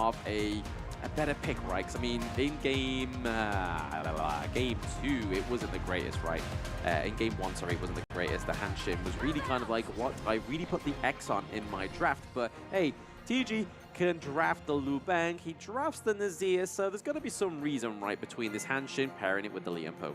of a better pick, right? Because I mean, in game 2, it wasn't the greatest, right? In game 1, sorry, it wasn't the greatest. The Hanshin was really kind of like, what? I really put the X on in my draft, but hey, TG can draft the Liu Bang, he drafts the Nazir, so there's got to be some reason, right, between this Hanshin pairing it with the Lianpo.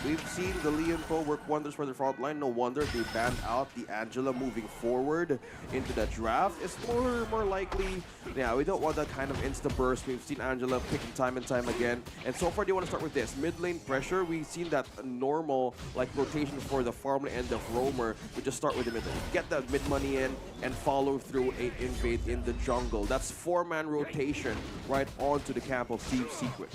We've seen the Lianpo work wonders for the front line. No wonder they banned out the Angela moving forward into the draft. It's more likely, yeah, we don't want that kind of insta-burst. We've seen Angela picking time and time again. And so far, they want to start with this. Mid lane pressure, we've seen that normal like rotation for the farm end of Roamer. We just start with the mid lane. Get that mid money in and follow through a invade in the jungle. That's 4-man rotation right onto the camp of Team Secret.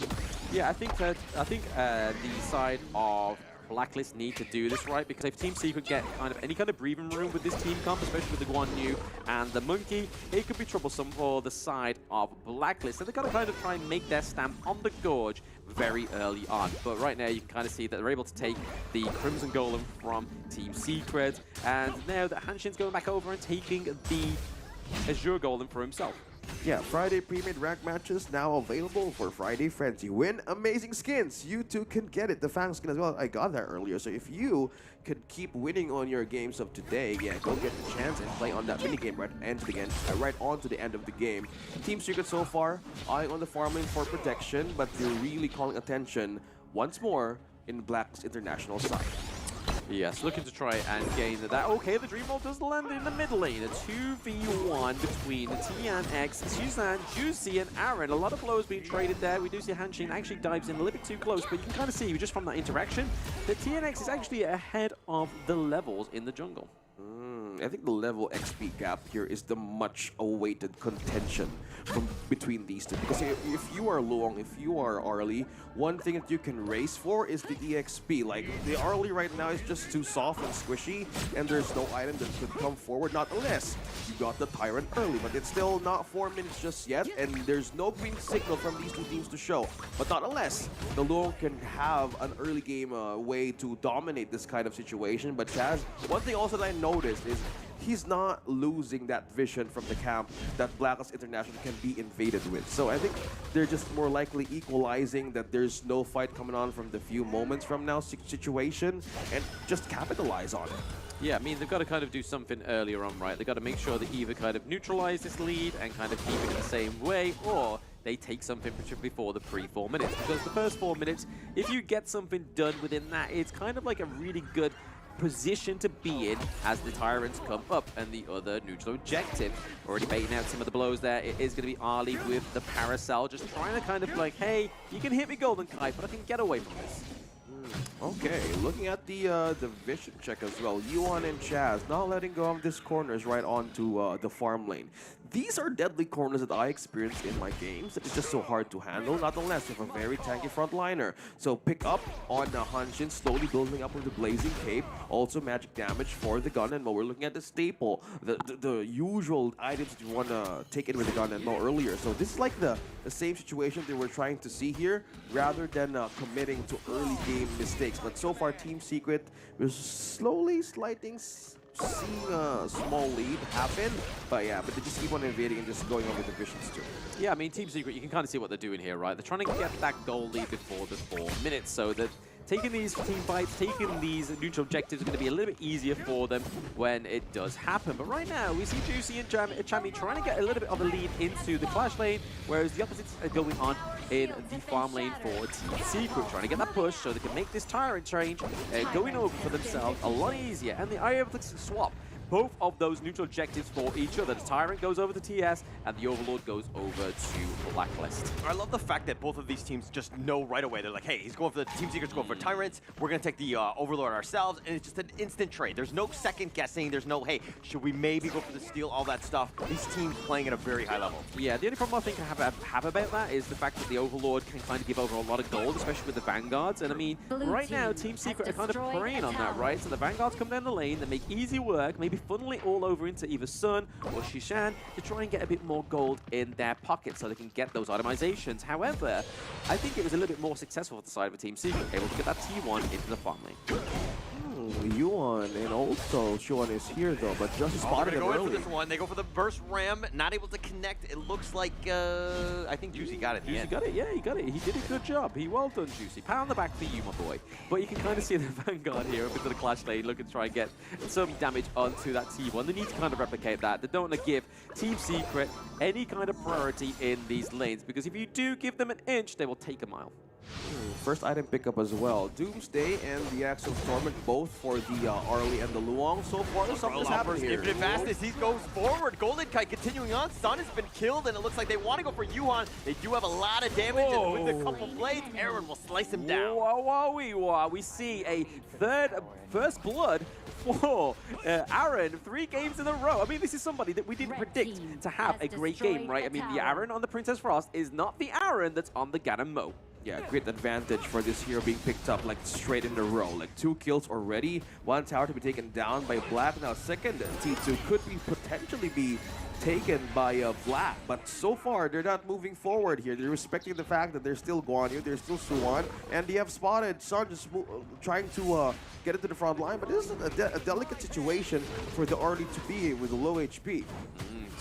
Yeah, I think the side of Blacklist need to do this right, because if Team Secret get any kind of breathing room with this team comp, especially with the Guan Yu and the Monkey, it could be troublesome for the side of Blacklist. So they've got to kind of try and make their stamp on the Gorge very early on. But right now you can kind of see that they're able to take the Crimson Golem from Team Secret, and now that Hanshin's going back over and taking the Azure Golem for himself. Yeah, Friday pre-made rank matches now available for Friday Frenzy. Win amazing skins. You too can get it. The Fang skin as well. I got that earlier. So if you could keep winning on your games of today, yeah, go get the chance and play on that minigame right on to the end of the game. Team Secret so far, eyeing on the farm lane for protection, but they're really calling attention once more in Black's international side. Yes, looking to try and gain that. Okay, the Dreamwall does land in the mid lane. A 2v1 between TNX, Suzanne, Juicy, and Aaron. A lot of blows being traded there. We do see Hanshin actually dives in a little bit too close, but you can kind of see just from that interaction that TNX is actually ahead of the levels in the jungle. I think the level XP gap here is the much awaited contention between these two. Because if you are Luong, if you are Arlie, one thing that you can race for is the EXP. Like, the Arlie right now is just too soft and squishy, and there's no item that could come forward, not unless you got the Tyrant early. But it's still not 4 minutes just yet, and there's no green signal from these two teams to show. But not unless the Luong can have an early game way to dominate this kind of situation. But Chaz, one thing also that I noticed is he's not losing that vision from the camp that Blacklist International can be invaded with. So I think they're just more likely equalizing that there's no fight coming on from the few moments from now situation and just capitalize on it. Yeah, I mean, they've got to kind of do something earlier on, right? They've got to make sure they either kind of neutralize this lead and kind of keep it the same way, or they take something before the pre-4 minutes. Because the first 4 minutes, if you get something done within that, it's kind of like a really good position to be in as the Tyrants come up and the other neutral objective. Already baiting out some of the blows there. It is going to be Arlie with the Paracel, just trying to kind of like, hey, you can hit me Golden Kite, but I can get away from this. Okay, looking at the vision check as well. Yuan and Chaz not letting go of these corners right onto the farm lane. These are deadly corners that I experienced in my games. It's just so hard to handle, not unless you have a very tanky frontliner. So pick up on the Hanshin, slowly building up with the Blazing Cape. Also magic damage for the Gun and Mow. We're looking at the staple, the usual items that you want to take in with the Gun and Mow earlier. So this is like the same situation they were trying to see here, rather than committing to early game mistakes. But so far, Team Secret was slowly seeing a small lead happen, but yeah, but they just keep on invading and just going over the visions too. Yeah, I mean, Team Secret, you can kind of see what they're doing here, right? They're trying to get that goal lead before the 4 minutes, so that taking these team fights, taking these neutral objectives is going to be a little bit easier for them when it does happen. But right now, we see Juicy and Chami trying to get a little bit of a lead into the Clash lane, whereas the opposites are going on in the farm lane for Team Secret, trying to get that push so they can make this Tyrant change going over for themselves a lot easier. And they are able to swap both of those neutral objectives for each other. The Tyrant goes over to TS, and the Overlord goes over to Blacklist. I love the fact that both of these teams just know right away. They're like, hey, he's going for the Team Secret's going for Tyrants. We're going to take the Overlord ourselves, and it's just an instant trade. There's no second guessing. There's no, hey, should we maybe go for the steal, all that stuff. These teams playing at a very high level. Yeah, the only problem I think I have about that is the fact that the Overlord can kind of give over a lot of gold, especially with the Vanguards. And I mean, right now, Team Secret are kind of preying on that, right? So the Vanguards come down the lane, they make easy work, maybe funnel it all over into either Sun or Shishan to try and get a bit more gold in their pockets so they can get those itemizations. However, I think it was a little bit more successful for the side of a Team Secret, able to get that T1 into the farm lane. Yuan and also Shuan is here though, but just spotted him Go in for early. this one. They go for the burst ram, not able to connect. It looks like I think Juicy got it. Juicy got it, yeah, he got it. He did a good job. Well done, Juicy. Pat on the back for you, my boy. But you can kind of see the Vanguard here up into the clash lane, looking to try and get some damage onto that T1. They need to kind of replicate that. They don't want to give Team Secret any kind of priority in these lanes, because if you do give them an inch, they will take a mile. First item pickup as well. Doomsday and the Axel Stormont both for the Arlie and the Luong. So far, something's happening here. Infinite fastness, he goes forward. Golden Kite continuing on. Sun has been killed, and it looks like they want to go for Yuan. They do have a lot of damage, and with a couple blades, Aaron will slice him down. We see a first blood for Aaron 3 games in a row. I mean, this is somebody that we didn't predict to have a great game, right? I mean, the Aaron on the Princess Frost is not the Aaron that's on the Ganon Mo. Yeah, great advantage for this hero being picked up like straight in a row. Like 2 kills already, 1 tower to be taken down by Black. Now second T2 could be potentially be taken by Black, but so far they're not moving forward here. They're respecting the fact that there's still Guan Yu, there's still Suwan, and they have spotted Sun just trying to get into the front line, but this is a delicate situation for the early to be with low HP.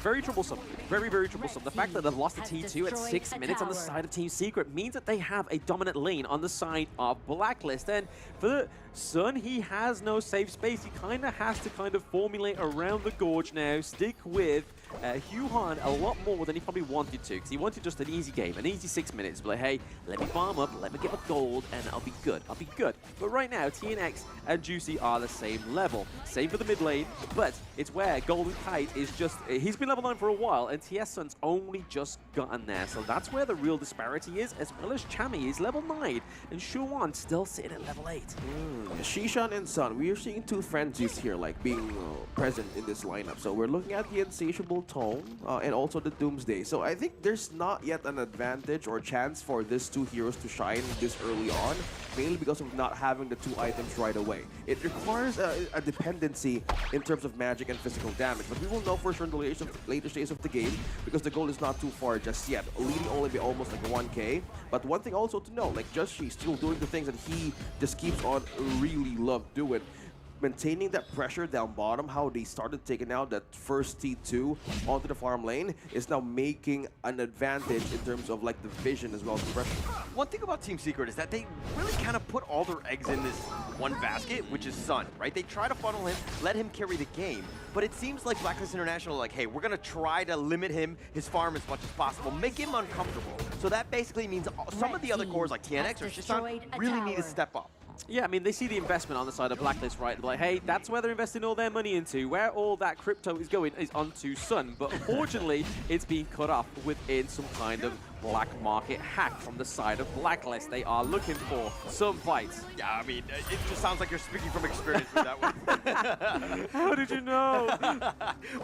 Very troublesome. Very, very troublesome. The fact that they've lost a T2 at 6 minutes on the side of Team Secret means that they have a dominant lane on the side of Blacklist. And for Sun, he has no safe space. He kind of has to formulate around the gorge now, stick with Huhan a lot more than he probably wanted to, because he wanted just an easy game, an easy 6 minutes. But like, hey, let me farm up, let me get my gold, and I'll be good. I'll be good. But right now, TNX and Juicy are the same level. Same for the mid lane, but it's where Golden Kite is just, he's been level 9 for a while, and TS Sun's only just gotten there. So that's where the real disparity is, as well as Chami is level 9, and Shuwan still sitting at level 8. Shishan and Sun, we are seeing 2 frenzies here, like being present in this lineup. So we're looking at the Insatiable Tome and also the Doomsday. So I think there's not yet an advantage or chance for these 2 heroes to shine this early on, mainly because of not having the 2 items right away. It requires a dependency in terms of magic and physical damage, but we will know for sure in the later stage of the game, because the goal is not too far just yet, leading only by almost like 1k. But one thing also to know, like Just She's still doing the things that he just keeps on really love doing. Maintaining that pressure down bottom, how they started taking out that first T2 onto the farm lane, is now making an advantage in terms of like the vision as well as the pressure. One thing about Team Secret is that they really kind of put all their eggs in this one basket, which is Sun, right? They try to funnel him, let him carry the game, but it seems like Blacklist International are like, hey, we're gonna try to limit him, his farm as much as possible, make him uncomfortable. So that basically means some of the other cores like TNX or Shishan really need to step up. Yeah, I mean, they see the investment on the side of Blacklist, right? They're like, hey, that's where they're investing all their money into. Where all that crypto is going is onto Sun. But unfortunately, it's being cut off within some kind of black market hack from the side of Blacklist. They are looking for some fights. Yeah, I mean, it just sounds like you're speaking from experience with that one. How did you know?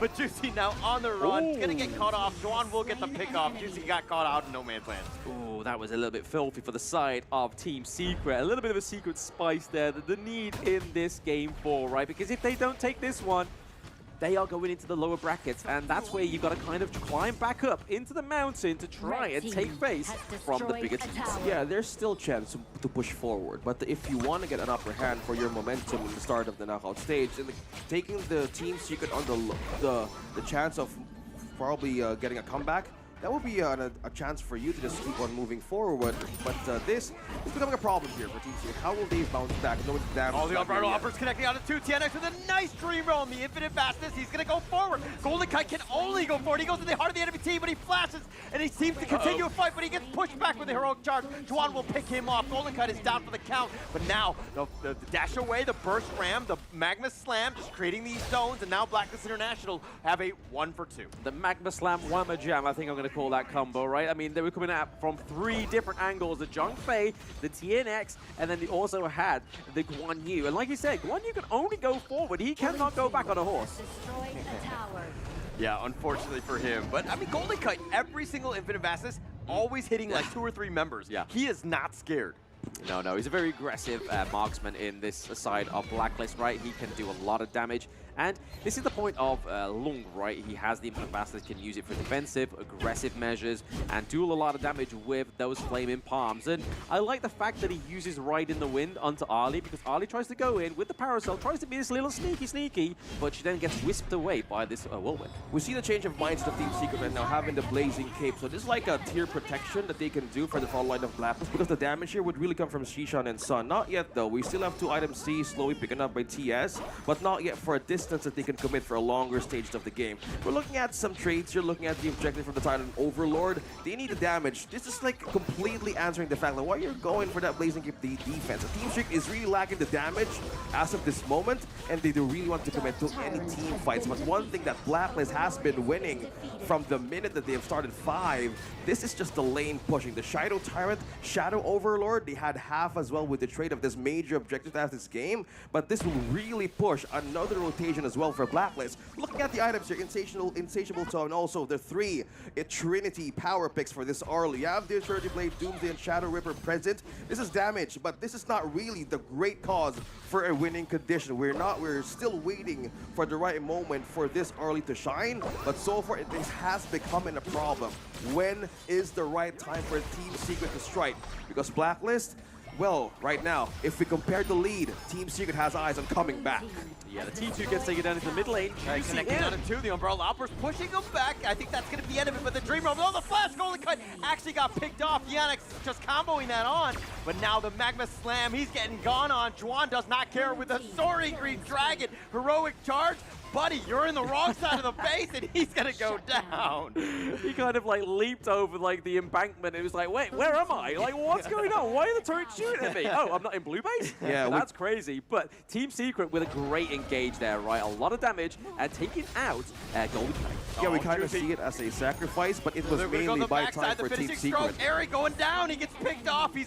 But Juicy now on the run. He's gonna get caught off. Juan will get the pick off. Juicy got caught out in no man's land. Oh, that was a little bit filthy for the side of Team Secret. A little bit of a secret spice there that they need in this game 4, right? Because if they don't take this one, they are going into the lower brackets, and that's where you've got to kind of climb back up into the mountain to try and take face from the bigger teams. Yeah, there's still chance to push forward, but if you want to get an upper hand for your momentum in the start of the knockout stage, and taking the Team Secret on the chance of probably getting a comeback, that would be a chance for you to just keep on moving forward. But this is becoming a problem here for Team Secret. How will they bounce back? No damage. All the unbridled uppers connecting out of 2. TNX with a nice dream roll on the infinite fastness. He's going to go forward. Golden Kite can only go forward. He goes to the heart of the enemy team, but he flashes, and he seems to continue a fight, but he gets pushed back with the heroic charge. Juan will pick him off. Golden Kite is down for the count, but now the dash away, the burst ram, the magma slam, just creating these zones, and now Blacklist International have a 1 for 2. The Magma Slam Whamma Jam, I think I'm going to call that combo, right? I mean, they were coming at from 3 different angles. The Zhang Fei, the TNX, and then they also had the Guan Yu. And like you said, Guan Yu can only go forward. He cannot go back on a horse. Yeah, unfortunately for him. But, I mean, Golden Kite, every single infinite fastness, always hitting like 2 or 3 members. Yeah. He is not scared. No, he's a very aggressive marksman in this side of Blacklist, right? He can do a lot of damage. And this is the point of Lung, right? He has the Infinite Fastness, can use it for defensive, aggressive measures, and do a lot of damage with those Flaming Palms. And I like the fact that he uses Ride in the Wind onto Ali, because Ali tries to go in with the Parasol, tries to be this little sneaky, but she then gets whisked away by this Whirlwind. We see the change of mindset of Team Secret right now, having the Blazing Cape. So this is like a tier protection that they can do for the front line of Blacklist, because the damage here would really come from Shishan and Sun. Not yet, though. We still have 2 items C slowly picking up by TS, but not yet for a distance that they can commit for a longer stage of the game. We're looking at some traits. You're looking at the objective from the Titan Overlord. They need the damage. This is like completely answering the fact that why you're going for that Blazing Cape defense. The Team Secret is really lacking the damage as of this moment, and they do really want to commit to any team fights. But one thing that Blacklist has been winning from the minute that they have started 5, this is just the lane pushing. The Shadow Tyrant, Shadow Overlord, they had half as well with the trait of this major objective as this game, but this will really push another rotation as well for Blacklist. Looking at the items here, Insatiable Toe, and also the 3 Trinity power picks for this early. You have the Eternity Blade, Doomsday, and Shadow Ripper present. This is damage, but this is not really the great cause for a winning condition. We're still waiting for the right moment for this early to shine, but so far this has become a problem. When is the right time for Team Secret to strike? Because Blacklist, well, right now, if we compare the lead, Team Secret has eyes on coming back. Yeah, the T2 gets taken down into the mid lane. Connecting on him too, the Umbrella Uppers pushing him back. I think that's going to be the end of it, but the Dream Realm, oh, the Flash Golden Cut actually got picked off. Yannick's just comboing that on, but now the Magma Slam, he's getting gone on. Juan does not care with the Soaring Green Dragon. Heroic charge. Buddy, you're in the wrong side of the base, and he's gonna go down. He kind of like leaped over like the embankment. It was like, wait, where am I? Like, what's going on? Why are the turrets shooting at me? Oh, I'm not in blue base? Yeah, that's crazy. But Team Secret with a great engage there, right? A lot of damage and taking out Golden Knight. Yeah, we kind of see it as a sacrifice, but it was mainly by time for Team Secret. Eric going down, he gets picked off. He's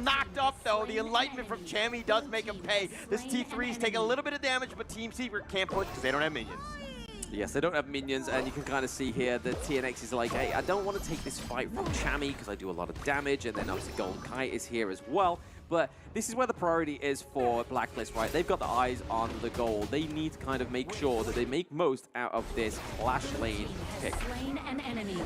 knocked up though. The Enlightenment from Chammy does make him pay. This T3's taking a little bit of damage, but Team Secret can't push because they don't have minions. Yes, they don't have minions, and you can kind of see here that TNX is like, hey, I don't want to take this fight from Chammy because I do a lot of damage, and then obviously Golden Kite is here as well. But this is where the priority is for Blacklist, right? They've got the eyes on the goal. They need to kind of make sure that they make most out of this Flash lane pick.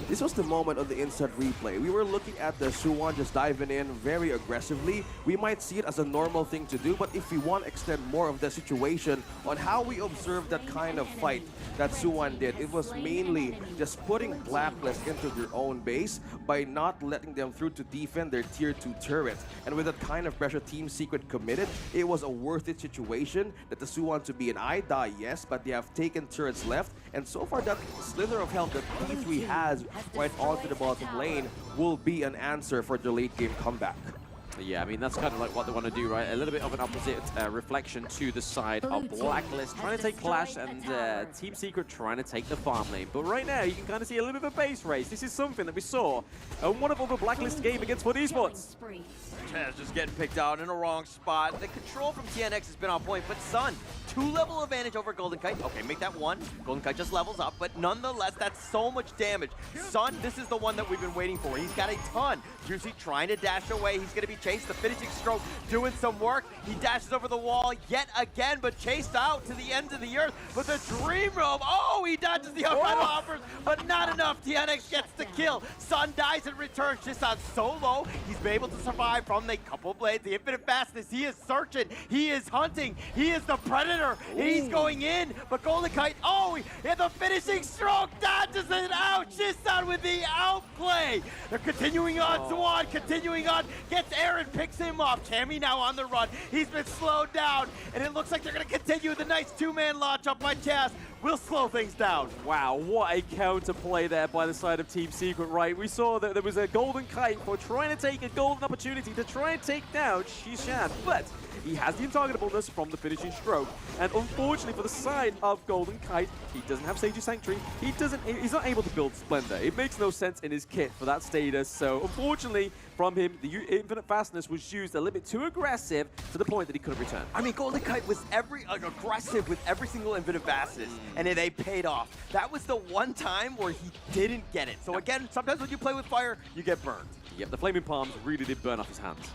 This was the moment of the instant replay. We were looking at the Suwon just diving in very aggressively. We might see it as a normal thing to do, but if we want to extend more of the situation on how we observed that kind of fight that Suwon did, it was mainly just putting Blacklist into their own base by not letting them through to defend their tier 2 turrets. And with that kind of pressure Team Secret committed, it was a worth it situation that the Suwon to be an I die, yes, but they have taken turrets left, and so far that slither of health that P3 has right onto the bottom lane will be an answer for the late game comeback. Yeah, I mean, that's kind of like what they want to do, right? A little bit of an opposite reflection to the side of Blacklist, trying to take Clash, and Team Secret trying to take the farm lane. But right now, you can kind of see a little bit of a base race. This is something that we saw in one of the Blacklist game against Foot Esports. Taz just getting picked out in a wrong spot. The control from TNX has been on point, but Sun, 2-level advantage over Golden Kite. Okay, make that 1. Golden Kite just levels up, but nonetheless, that's so much damage. Sun, this is the one that we've been waiting for. He's got a ton. Juicy trying to dash away. He's going to be chased. The finishing stroke doing some work. He dashes over the wall yet again, but chased out to the end of the earth. But the Dream Realm, oh, he dodges the Umbrella Uppers, but not enough. TNX gets the kill. Sun dies and returns just on solo. He's been able to survive from the couple blades, the Infinite Fastness. He is searching. He is hunting. He is the Predator. He's going in, but Golden Kite, oh, and the finishing stroke dodges it out. Shisan with the outplay. They're continuing on. Zuan continuing on. Gets Aaron, picks him up. Chammy now on the run. He's been slowed down, and it looks like they're going to continue the nice 2-man launch up by Chaz. Will slow things down. Wow, what a counterplay there by the side of Team Secret, right? We saw that there was a Golden Kite for trying to take a golden opportunity to try and take down Shishan, but he has the untargetableness from the finishing stroke. And unfortunately for the side of Golden Kite, he doesn't have Sage's Sanctuary. He's not able to build Splendor. It makes no sense in his kit for that status. So unfortunately from him, the Infinite Fastness was used a little bit too aggressive to the point that he couldn't return. I mean, Golden Kite was aggressive with every single Infinite Fastness, and they paid off. That was the one time where he didn't get it. So again, sometimes when you play with fire, you get burned. Yep, the Flaming Palms really did burn off his hands.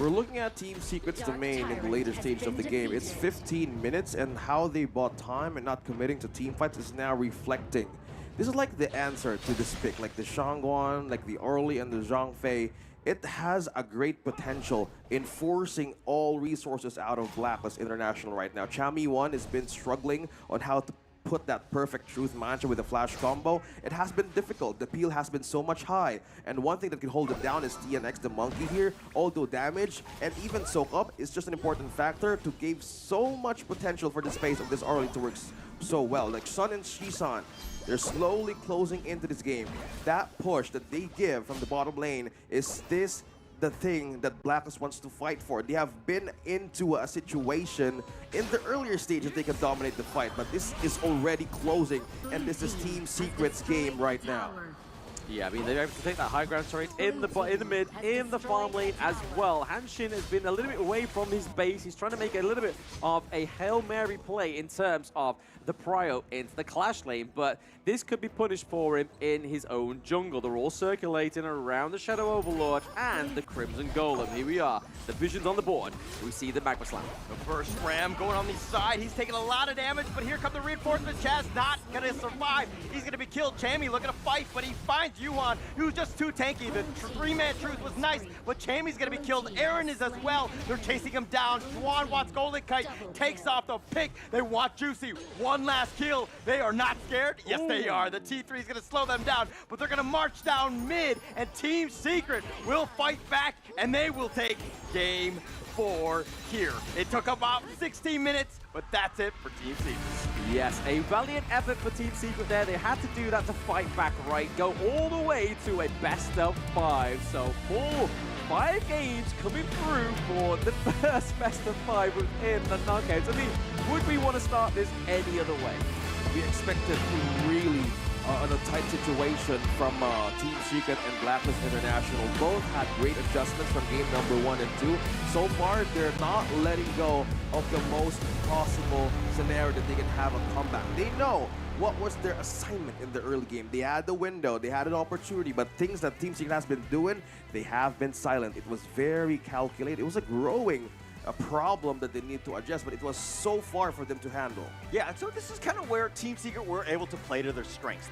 We're looking at Team Secret's domain in the later stage of the game. It's 15 minutes, and how they bought time and not committing to team fights is now reflecting. This is like the answer to this pick, like the Shangguan, like the Early and the Zhang Fei. It has a great potential in forcing all resources out of Blacklist International right now. Chami 1 has been struggling on how to put that perfect truth mantra with a flash combo. It has been difficult. The peel has been so much high. And one thing that can hold it down is TNX, the monkey here. Although damage and even soak up is just an important factor to give so much potential for the space of this early to work so well. Like Sun and Shisan, they're slowly closing into this game. That push that they give from the bottom lane is this the thing that Blacklist wants to fight for. They have been into a situation in the earlier stage that they can dominate the fight, but this is already closing, and this is Team Secret's game right now. Yeah, I mean, they're able to take that high ground straight in the mid, in the farm lane as well. Hanshin has been a little bit away from his base. He's trying to make a little bit of a Hail Mary play in terms of the prio into the clash lane, but this could be punished for him in his own jungle. They're all circulating around the Shadow Overlord and the Crimson Golem. Here we are, the vision's on the board. We see the Magma Slam. The first Ram going on the side. He's taking a lot of damage, but here come the reinforcements. Chaz not gonna survive. He's gonna be killed. Chami looking to fight, but he finds Yuan, who's just too tanky. The three-man truth was nice, but Chami's gonna be killed. Aaron is as well. They're chasing him down. Juan wants Golden Kite, takes off the pick. They want Juicy. One last kill. They are not scared. Yes, they are. The T3 is gonna slow them down, but they're gonna march down mid, and Team Secret will fight back, and they will take game 4 here. It took about 16 minutes, but that's it for Team Secret. Yes, a valiant effort for Team Secret there. They had to do that to fight back, right? Go all the way to a best of 5. So 5 games coming through for the first best of 5 within the knockouts. I mean, would we want to start this any other way? We expected really in a tight situation from Team Secret and Blacklist International. Both had great adjustments from game number 1 and 2. So far, they're not letting go of the most possible scenario that they can have a comeback. They know what was their assignment in the early game. They had the window, they had an opportunity, but things that Team Secret has been doing, they have been silent. It was very calculated. It was a growing problem that they need to adjust, but it was so far for them to handle. Yeah, so this is kind of where Team Secret were able to play to their strengths.